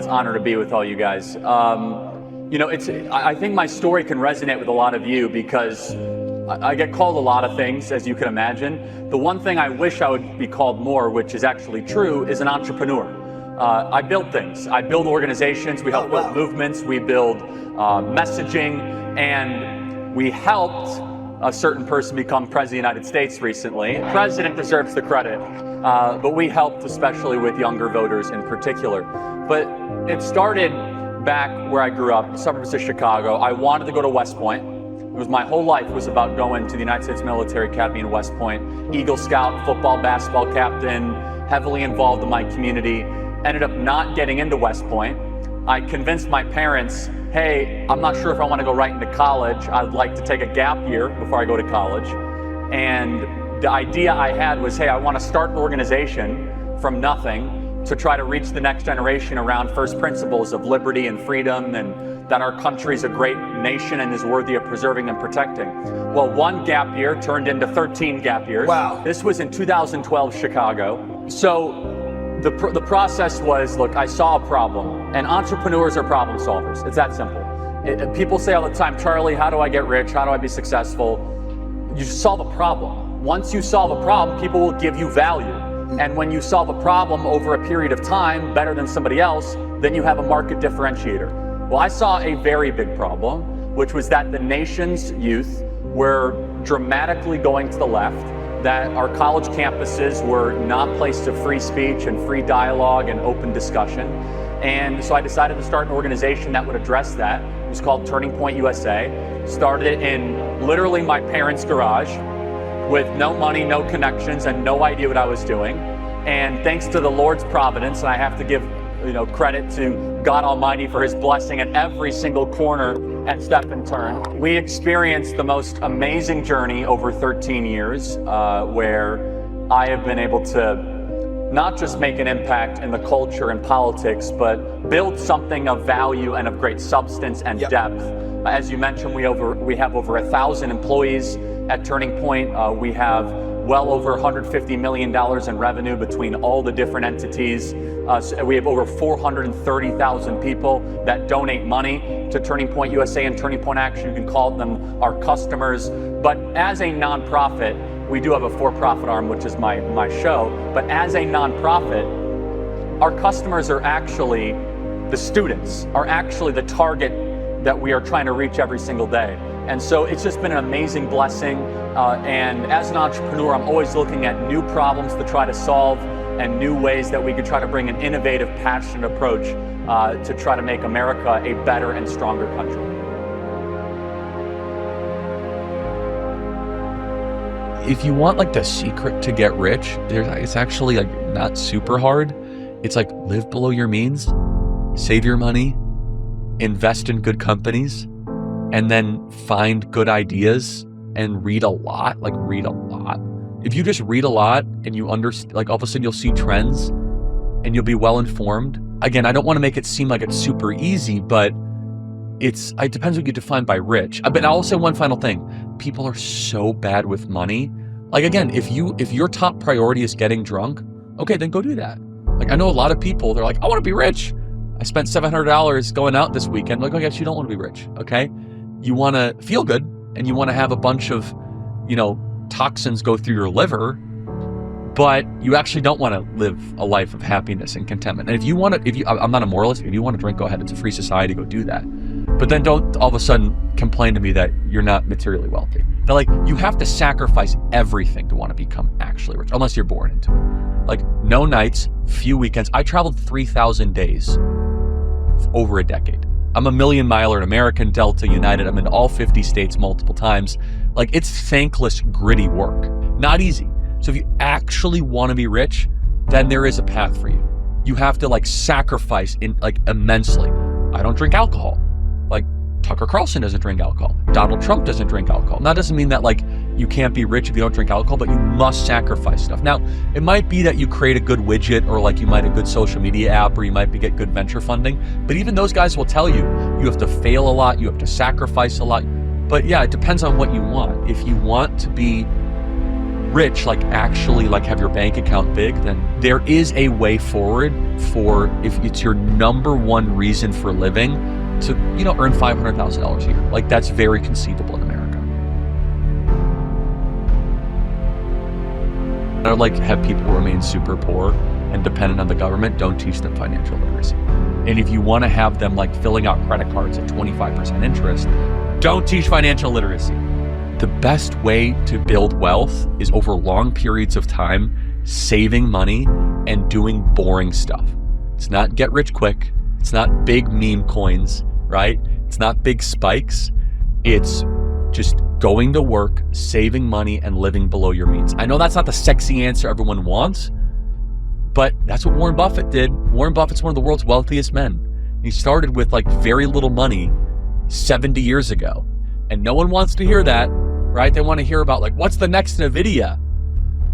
It's an honor to be with all you guys. I think my story can resonate with a lot of you because I get called a lot of things, as you can imagine. The one thing I wish I would be called more, which is actually true, is an entrepreneur. I build things. I build organizations. We help build movements. We build messaging, and we helped a certain person become president of the United States recently. The president deserves the credit, but we helped especially with younger voters in particular. But it started back where I grew up, suburbs of Chicago. I wanted to go to West Point. It was my whole life was about going to the United States Military Academy in West Point. Eagle Scout, football, basketball captain, heavily involved in my community. Ended up not getting into West Point. I convinced my parents, hey, I'm not sure if I want to go right into college. I'd like to take a gap year before I go to college. And the idea I had was, hey, I want to start an organization from nothing to try to reach the next generation around first principles of liberty and freedom, and that our country's a great nation and is worthy of preserving and protecting. Well, one gap year turned into 13 gap years. Wow. This was in 2012 Chicago. So the process was, look, I saw a problem, and entrepreneurs are problem solvers. It's that simple. People say all the time, Charlie, how do I get rich? How do I be successful? You solve a problem. Once you solve a problem, people will give you value. And when you solve a problem over a period of time better than somebody else, then you have a market differentiator. Well, I saw a very big problem, which was that the nation's youth were dramatically going to the left, that our college campuses were not places of free speech and free dialogue and open discussion. And so I decided to start an organization that would address that. It was called TurningPointUSA. Started in literally my parents' garage with no money, no connections, and no idea what I was doing. And thanks to the Lord's providence, and I have to give credit to God Almighty for his blessing at every single corner and step and turn. We experienced the most amazing journey over 13 years where I have been able to not just make an impact in the culture and politics, but build something of value and of great substance and depth. As you mentioned, we have over 1,000 employees at Turning Point. We have well over $150 million in revenue between all the different entities. So we have over 430,000 people that donate money to Turning Point USA and Turning Point Action. You can call them our customers. But as a nonprofit, we do have a for-profit arm, which is my show. But as a nonprofit, our customers are actually the students, are actually the target that we are trying to reach every single day. And so it's just been an amazing blessing. And as an entrepreneur, I'm always looking at new problems to try to solve and new ways that we could try to bring an innovative, passionate approach to try to make America a better and stronger country. If you want like the secret to get rich, it's actually like not super hard. It's like live below your means, save your money, invest in good companies, and then find good ideas and read a lot, If you just read a lot and you understand, like all of a sudden you'll see trends and you'll be well informed. Again, I don't want to make it seem like it's super easy, but it depends what you define by rich. But I'll say one final thing. People are so bad with money. Like again, if your top priority is getting drunk, okay, then go do that. Like I know a lot of people, they're like, I want to be rich. I spent $700 going out this weekend. Like, oh yes, you don't want to be rich, okay? You want to feel good and you want to have a bunch of, toxins go through your liver, but you actually don't want to live a life of happiness and contentment. And I'm not a moralist. If you want to drink, go ahead. It's a free society. Go do that. But then don't all of a sudden complain to me that you're not materially wealthy. Now, like you have to sacrifice everything to want to become actually rich, unless you're born into it. Like no nights, few weekends. I traveled 3,000 days over a decade. I'm a million miler in American, Delta, United. I'm in all 50 states multiple times. Like it's thankless, gritty work. Not easy. So if you actually want to be rich, then there is a path for you. You have to like sacrifice immensely. I don't drink alcohol. Like Tucker Carlson doesn't drink alcohol. Donald Trump doesn't drink alcohol. Now, that doesn't mean that like you can't be rich if you don't drink alcohol, but you must sacrifice stuff. Now, it might be that you create a good widget or like you might have a good social media app or you might get good venture funding. But even those guys will tell you have to fail a lot, you have to sacrifice a lot. But yeah, it depends on what you want. If you want to be rich, like actually like have your bank account big, then there is a way forward for, if it's your number one reason for living, to, you know, earn $500,000 a year. Like that's very conceivable in America. I would like to have people remain super poor and dependent on the government. Don't teach them financial literacy. And if you want to have them like filling out credit cards at 25% interest, don't teach financial literacy. The best way to build wealth is over long periods of time, saving money and doing boring stuff. It's not get rich quick. It's not big meme coins, right? It's not big spikes. It's just going to work, saving money, and living below your means. I know that's not the sexy answer everyone wants, but that's what Warren Buffett did. Warren Buffett's one of the world's wealthiest men. He started with like very little money 70 years ago. And no one wants to hear that, right? They want to hear about like, what's the next NVIDIA?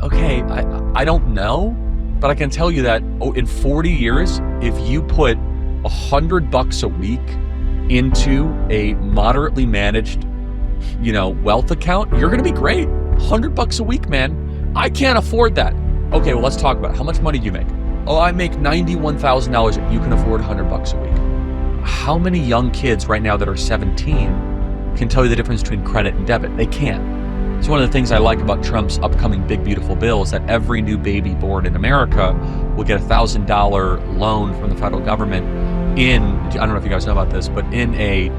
Okay, I don't know, but I can tell you that in 40 years, if you put $100 a week into a moderately managed, you know, wealth account, you're going to be great. $100 a week, man. I can't afford that. Okay, well, let's talk about it. How much money do you make? Oh, I make $91,000. You can afford $100 a week. How many young kids right now that are 17 can tell you the difference between credit and debit? They can't. It's one of the things I like about Trump's upcoming big, beautiful bill is that every new baby born in America will get a $1,000 loan from the federal government in, I don't know if you guys know about this, but in a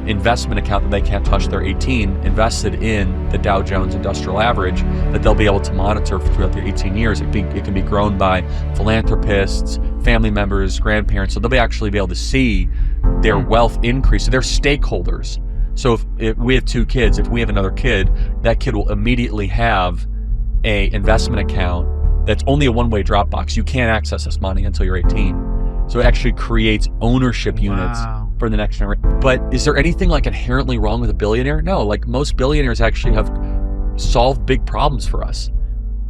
investment account that they can't touch. They're 18, invested in the Dow Jones Industrial Average that they'll be able to monitor throughout their 18 years. It can be grown by philanthropists, family members, grandparents. So they'll actually be able to see their wealth increase. So they're stakeholders. So if we have 2 kids, if we have another kid, that kid will immediately have a investment account that's only a one-way drop box. You can't access this money until you're 18. So it actually creates ownership units for the next generation. But is there anything like inherently wrong with a billionaire? No, like most billionaires actually have solved big problems for us.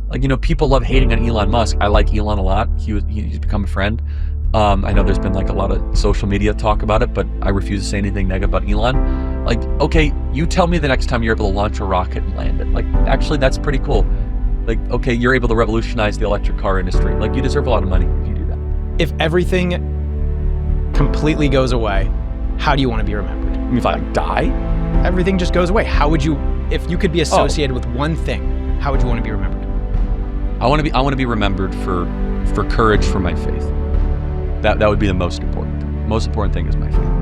Like, you know, people love hating on Elon Musk. I like Elon a lot. He's become a friend. I know there's been like a lot of social media talk about it, but I refuse to say anything negative about Elon. Like, okay, you tell me the next time you're able to launch a rocket and land it. Like, actually, that's pretty cool. Like, okay, you're able to revolutionize the electric car industry. Like, you deserve a lot of money if you do that. If everything completely goes away, how do you want to be remembered? I mean, if I die? Everything just goes away. How would you, if you could be associated with one thing, how would you want to be remembered? I want to be remembered for courage for my faith. That would be the most important thing. Most important thing is my faith.